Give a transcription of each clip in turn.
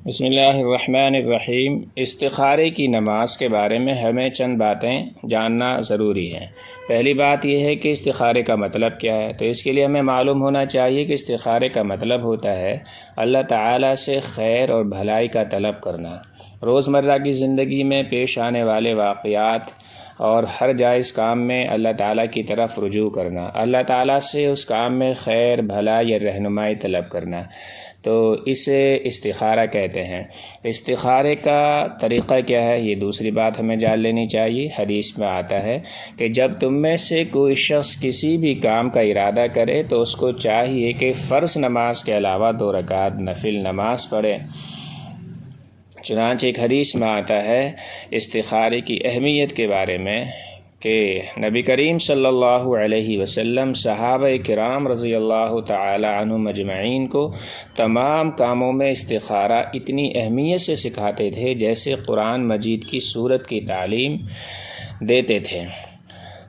بسم اللہ الرحمن الرحیم۔ استخارے کی نماز کے بارے میں ہمیں چند باتیں جاننا ضروری ہیں۔ پہلی بات یہ ہے کہ استخارے کا مطلب کیا ہے، تو اس کے لیے ہمیں معلوم ہونا چاہیے کہ استخارے کا مطلب ہوتا ہے اللہ تعالیٰ سے خیر اور بھلائی کا طلب کرنا۔ روزمرہ کی زندگی میں پیش آنے والے واقعات اور ہر جائز کام میں اللہ تعالیٰ کی طرف رجوع کرنا، اللہ تعالیٰ سے اس کام میں خیر بھلائی یا رہنمائی طلب کرنا، تو اسے استخارہ کہتے ہیں۔ استخارے کا طریقہ کیا ہے، یہ دوسری بات ہمیں جان لینی چاہیے۔ حدیث میں آتا ہے کہ جب تم میں سے کوئی شخص کسی بھی کام کا ارادہ کرے تو اس کو چاہیے کہ فرض نماز کے علاوہ 2 رکعت نفل نماز پڑھے۔ چنانچہ ایک حدیث میں آتا ہے استخارے کی اہمیت کے بارے میں کہ نبی کریم صلی اللہ علیہ وسلم صحابہ کرام رضی اللہ تعالی عنہم اجمعین کو تمام کاموں میں استخارہ اتنی اہمیت سے سکھاتے تھے جیسے قرآن مجید کی سورت کی تعلیم دیتے تھے۔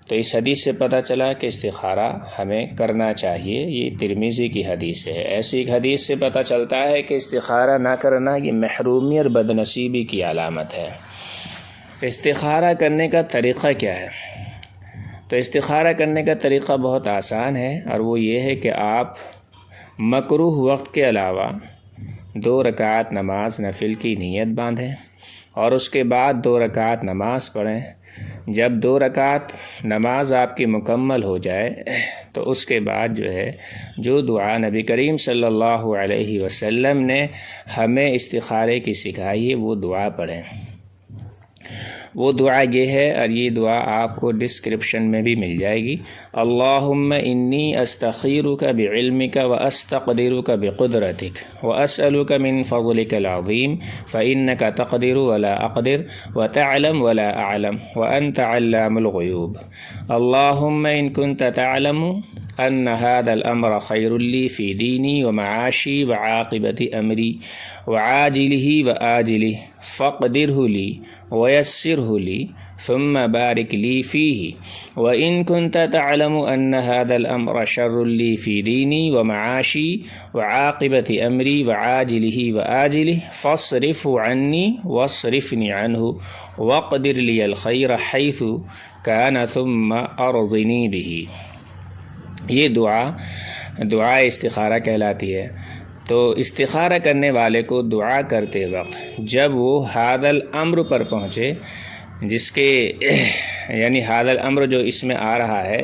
تو اس حدیث سے پتہ چلا کہ استخارہ ہمیں کرنا چاہیے۔ یہ ترمذی کی حدیث ہے۔ ایسی ایک حدیث سے پتہ چلتا ہے کہ استخارہ نہ کرنا یہ محرومی اور بدنصیبی کی علامت ہے۔ استخارہ کرنے کا طریقہ کیا ہے؟ تو استخارہ کرنے کا طریقہ بہت آسان ہے، اور وہ یہ ہے کہ آپ مکروہ وقت کے علاوہ 2 رکعت نماز نفل کی نیت باندھیں اور اس کے بعد 2 رکعت نماز پڑھیں۔ جب 2 رکعت نماز آپ کی مکمل ہو جائے تو اس کے بعد جو دعا نبی کریم صلی اللہ علیہ وسلم نے ہمیں استخارے کی سکھائی ہے وہ دعا پڑھیں۔ وہ دعا یہ ہے، اور یہ دعا آپ کو ڈسکرپشن میں بھی مل جائے گی۔ اللہم انی استخیرک بعلمک واستقدرک بقدرتک واسألک من فضلک العظیم فإنک تقدر ولا اقدر وتعلم ولا اعلم وانت علام الغیوب۔ اللہم ان کنت تعلم ان هذا الامر خیر لی فی دینی ومعاشی وعاقبت امری وعاجلہ وآجلہ فاقدرہ لی ويسره لي ثم بارك لي فيه وإن كنت تعلم أن هذا الأمر شر لي في ديني ومعاشي وعاقبة أمري وعاجله وآجله فاصرفه عني واصرفني عنه واقدر لي الخير حيث كان ثم أرضني به۔ یہ دعا استخارہ کہلاتی ہے۔ تو استخارہ کرنے والے کو دعا کرتے وقت جب وہ ھذا الامر پر پہنچے، جس کے یعنی ھذا الامر جو اس میں آ رہا ہے،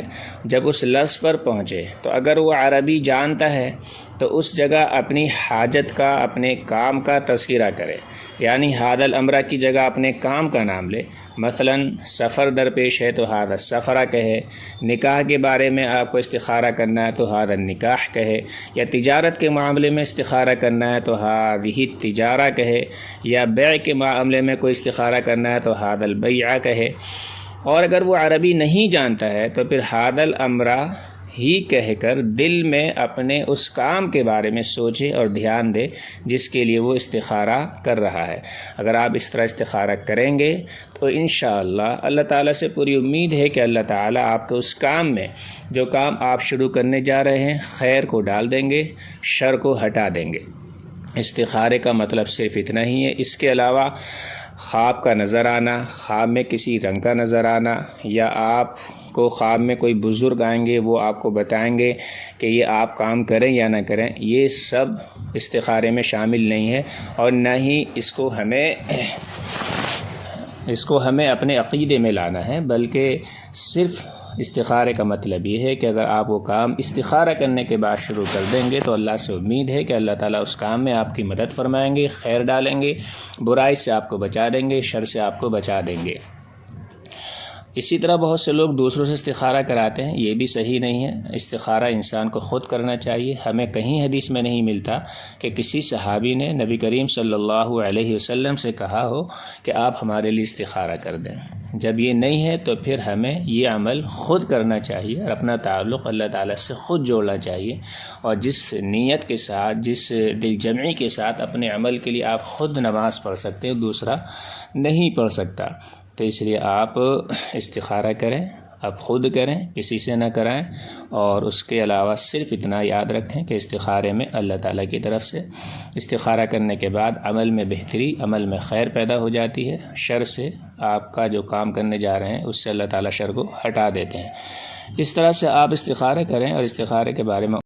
جب اس لفظ پر پہنچے تو اگر وہ عربی جانتا ہے تو اس جگہ اپنی حاجت کا، اپنے کام کا تذکرہ کرے، یعنی ھذا الامر کی جگہ اپنے کام کا نام لے۔ مثلا سفر درپیش ہے تو ھذا السفر کہے، نکاح کے بارے میں آپ کو استخارہ کرنا ہے تو ھذا النکاح کہے، یا تجارت کے معاملے میں استخارہ کرنا ہے تو ھذہ التجارہ کہے، یا بیع کے معاملے میں کوئی استخارہ کرنا ہے تو ھذا البیع کہے۔ اور اگر وہ عربی نہیں جانتا ہے تو پھر ھذا الامر ہی کہہ کر دل میں اپنے اس کام کے بارے میں سوچے اور دھیان دے جس کے لیے وہ استخارہ کر رہا ہے۔ اگر آپ اس طرح استخارہ کریں گے تو انشاءاللہ اللہ تعالیٰ سے پوری امید ہے کہ اللہ تعالیٰ آپ کو اس کام میں، جو کام آپ شروع کرنے جا رہے ہیں، خیر کو ڈال دیں گے، شر کو ہٹا دیں گے۔ استخارے کا مطلب صرف اتنا ہی ہے۔ اس کے علاوہ خواب کا نظر آنا، خواب میں کسی رنگ کا نظر آنا، یا آپ کو خواب میں کوئی بزرگ آئیں گے وہ آپ کو بتائیں گے کہ یہ آپ کام کریں یا نہ کریں، یہ سب استخارے میں شامل نہیں ہے، اور نہ ہی اس کو ہمیں اپنے عقیدے میں لانا ہے، بلکہ صرف استخارے کا مطلب یہ ہے کہ اگر آپ وہ کام استخارہ کرنے کے بعد شروع کر دیں گے تو اللہ سے امید ہے کہ اللہ تعالیٰ اس کام میں آپ کی مدد فرمائیں گے، خیر ڈالیں گے، برائی سے آپ کو بچا دیں گے، شر سے آپ کو بچا دیں گے۔ اسی طرح بہت سے لوگ دوسروں سے استخارہ کراتے ہیں، یہ بھی صحیح نہیں ہے۔ استخارہ انسان کو خود کرنا چاہیے۔ ہمیں کہیں حدیث میں نہیں ملتا کہ کسی صحابی نے نبی کریم صلی اللہ علیہ وسلم سے کہا ہو کہ آپ ہمارے لیے استخارہ کر دیں۔ جب یہ نہیں ہے تو پھر ہمیں یہ عمل خود کرنا چاہیے اور اپنا تعلق اللہ تعالیٰ سے خود جوڑنا چاہیے، اور جس نیت کے ساتھ، جس دل جمعی کے ساتھ اپنے عمل کے لیے آپ خود نماز پڑھ سکتے ہیں، دوسرا نہیں پڑھ سکتا۔ تو اس لیے آپ استخارہ کریں اب خود کریں، کسی سے نہ کرائیں، اور اس کے علاوہ صرف اتنا یاد رکھیں کہ استخارے میں اللہ تعالیٰ کی طرف سے استخارہ کرنے کے بعد عمل میں بہتری، عمل میں خیر پیدا ہو جاتی ہے، شر سے آپ کا جو کام کرنے جا رہے ہیں اس سے اللہ تعالیٰ شر کو ہٹا دیتے ہیں۔ اس طرح سے آپ استخارہ کریں اور استخارے کے بارے میں